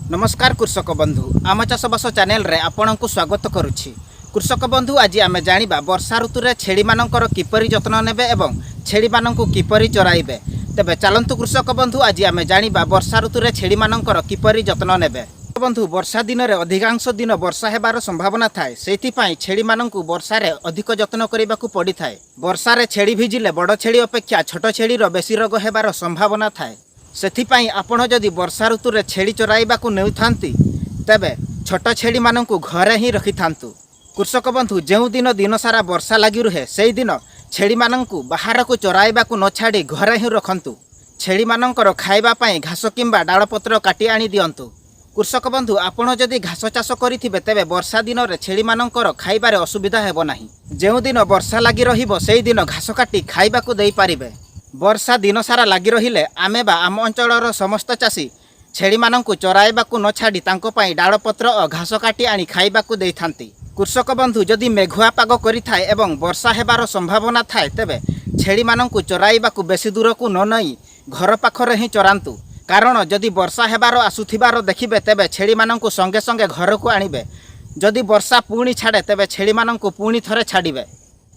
नमस्कार कृषक बंधु आम चाषबास चैनल रे आपण को स्वागत करुछि। कृषक बंधु आज आम जानिबा वर्षा ऋतु रे छेड़ी मानकर किपरि जत्न नेबे एवं छेड़ी मानकु किपरि चराइबे। तेबे चलंतु कृषक बंधु आज आम जानिबा वर्षा ऋतु रे छेड़ी मानकर किपरि जत्न नेबे। बंधु वर्षा दिन रे अधिकांश दिन वर्षा हेबार संभावना थाए, सेति पई छेड़ी मानकु वर्षा रे अधिक जत्न करिबाकु पड़ी थाए। वर्षा रे छेड़ी भिजिले बड़ छेड़ी अपेक्षा छोट छेड़ी रो बेसी रोग हेबार संभावना थाए। सेथिपाई आपण जदि वर्षा ऋतु रे छेड़ी चराइबाकू नेउथांती तेबे छोट छेड़ी मानकु घरे ही रखिथांतु। कृषक बंधु जेउ दिन दिन सारा वर्षा लगी रुहे सेही दिन छेड़ी मानकु बाहर को चराइबाकू न छाड़ी घरे ही रखंतु। छेड़ी मानकर खाइबा पई घास किंबा डालपत्र काटी आनी दियंतु। कृषक बंधु आपण जदि घास चाष करिथिबे तेबे वर्षा दिन रे छेड़ी मानकर खाइबारे असुविधा हेबो नाही। जेउ दिन वर्षा लगी रहिबो सेही दिन घास काटी खाइबाकू देई पारिबे। वर्षा दिन सारा लगी रहिले आमे बा आम अंचलर समस्त चाषी छेड़ी मानकु चराइबाकू न छाड़ी तांको पई डालपत्र और घास काटी आनी खाइबाकू देइथांती। कृषक बंधु जदि मेघुआ पाग करिथाए एवं वर्षा हेबार संभावना थाए तेबे छेड़ी मानकु चराइबाकू बेसी दूर को न नई घर पाखरे ही चरांतु। कारण जदि वर्षा हेबार आसुथिबार देखिबे तेबे छेड़ी मानकु संगे संगे घर को आनिबे। जदि वर्षा पुणी छाड़े तेबे छेड़ी मानकु पुणी थरे छाड़िबे।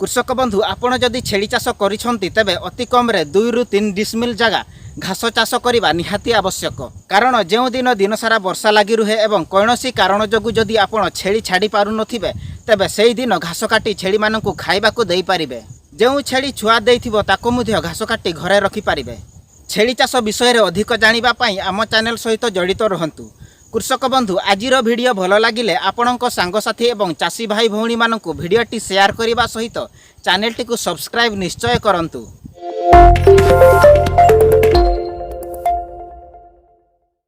कृषक बंधु आपण जदि छेड़ी चाष करिसंती तेबे अति कम रे 2 रु 3 डिसमिल जगह घास चाष करबा निहाती आवश्यक। कारण जेउ दिन दिन सारा वर्षा लगी रुहे एवं कौनसी कारण जोगु जदि आपण छेड़ी छाड़ी पारु नथिबे तेबे सेही दिन घास काटी छेड़ी मानकु खाइबाकू देई पारिबे। जेउ छेड़ी छुआ देइथिबो ताको मध्ये घास काटी घरे रखि पारिबे। छेड़ी चाष विषय रे अधिक जानिबा पई आम चैनल सहित जड़ित रहंतु। कृषक बंधु आजिर वीडियो भल लगिले आपणक सांगसाथी एवं चाषी भाई भौणी मानकु वीडियोटी शेयर करने सहित चैनल टी को सब्सक्राइब निश्चय करंतु।